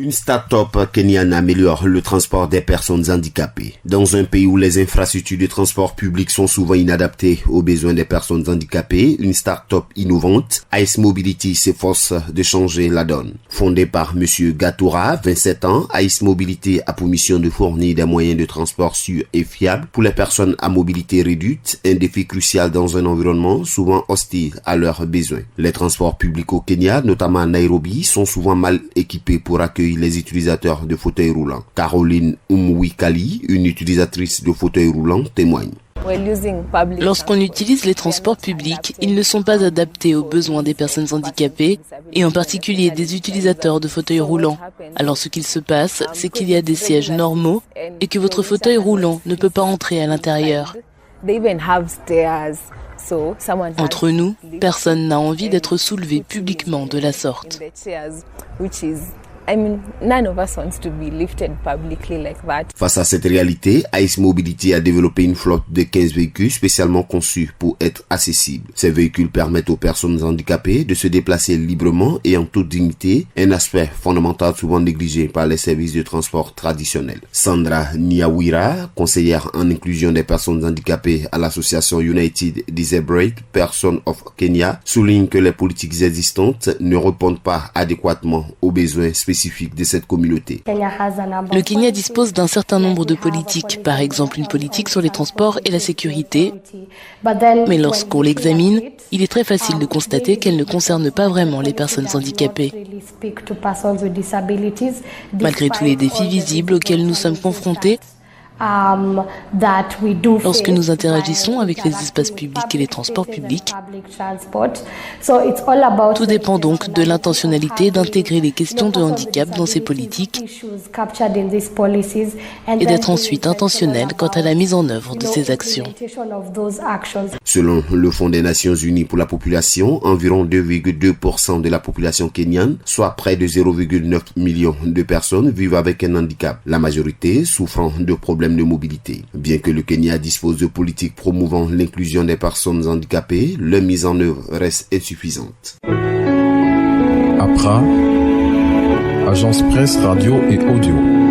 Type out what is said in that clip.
Une start-up kenyane améliore le transport des personnes handicapées. Dans un pays où les infrastructures de transport public sont souvent inadaptées aux besoins des personnes handicapées, une start-up innovante, Ice Mobility, s'efforce de changer la donne. Fondée par M. Gatoura, 27 ans, Ice Mobility a pour mission de fournir des moyens de transport sûrs et fiables pour les personnes à mobilité réduite, un défi crucial dans un environnement souvent hostile à leurs besoins. Les transports publics au Kenya, notamment à Nairobi, sont souvent mal équipés pour accueillir les utilisateurs de fauteuils roulants. Caroline Umwikali, une utilisatrice de fauteuils roulants, témoigne. Lorsqu'on utilise les transports publics, ils ne sont pas adaptés aux besoins des personnes handicapées et en particulier des utilisateurs de fauteuils roulants. Alors ce qu'il se passe, c'est qu'il y a des sièges normaux et que votre fauteuil roulant ne peut pas entrer à l'intérieur. Entre nous, personne n'a envie d'être soulevé publiquement de la sorte. Face à cette réalité, Ice Mobility a développé une flotte de 15 véhicules spécialement conçus pour être accessibles. Ces véhicules permettent aux personnes handicapées de se déplacer librement et en toute dignité, un aspect fondamental souvent négligé par les services de transport traditionnels. Sandra Nyawira, conseillère en inclusion des personnes handicapées à l'association United Disabled Persons of Kenya, souligne que les politiques existantes ne répondent pas adéquatement aux besoins spécifiques de cette communauté. Le Kenya dispose d'un certain nombre de politiques, par exemple une politique sur les transports et la sécurité, mais lorsqu'on l'examine, il est très facile de constater qu'elle ne concerne pas vraiment les personnes handicapées. Malgré tous les défis visibles auxquels nous sommes confrontés, lorsque nous interagissons avec les espaces publics et les transports publics, tout dépend donc de l'intentionnalité d'intégrer les questions de handicap dans ces politiques et d'être ensuite intentionnel quant à la mise en œuvre de ces actions. Selon le Fonds des Nations Unies pour la population, environ 2,2% de la population kenyane, soit près de 0,9 millions de personnes, vivent avec un handicap, la majorité souffrant de problèmes de mobilité. Bien que le Kenya dispose de politiques promouvant l'inclusion des personnes handicapées, leur mise en œuvre reste insuffisante. APRA, Agence Presse Radio et Audio.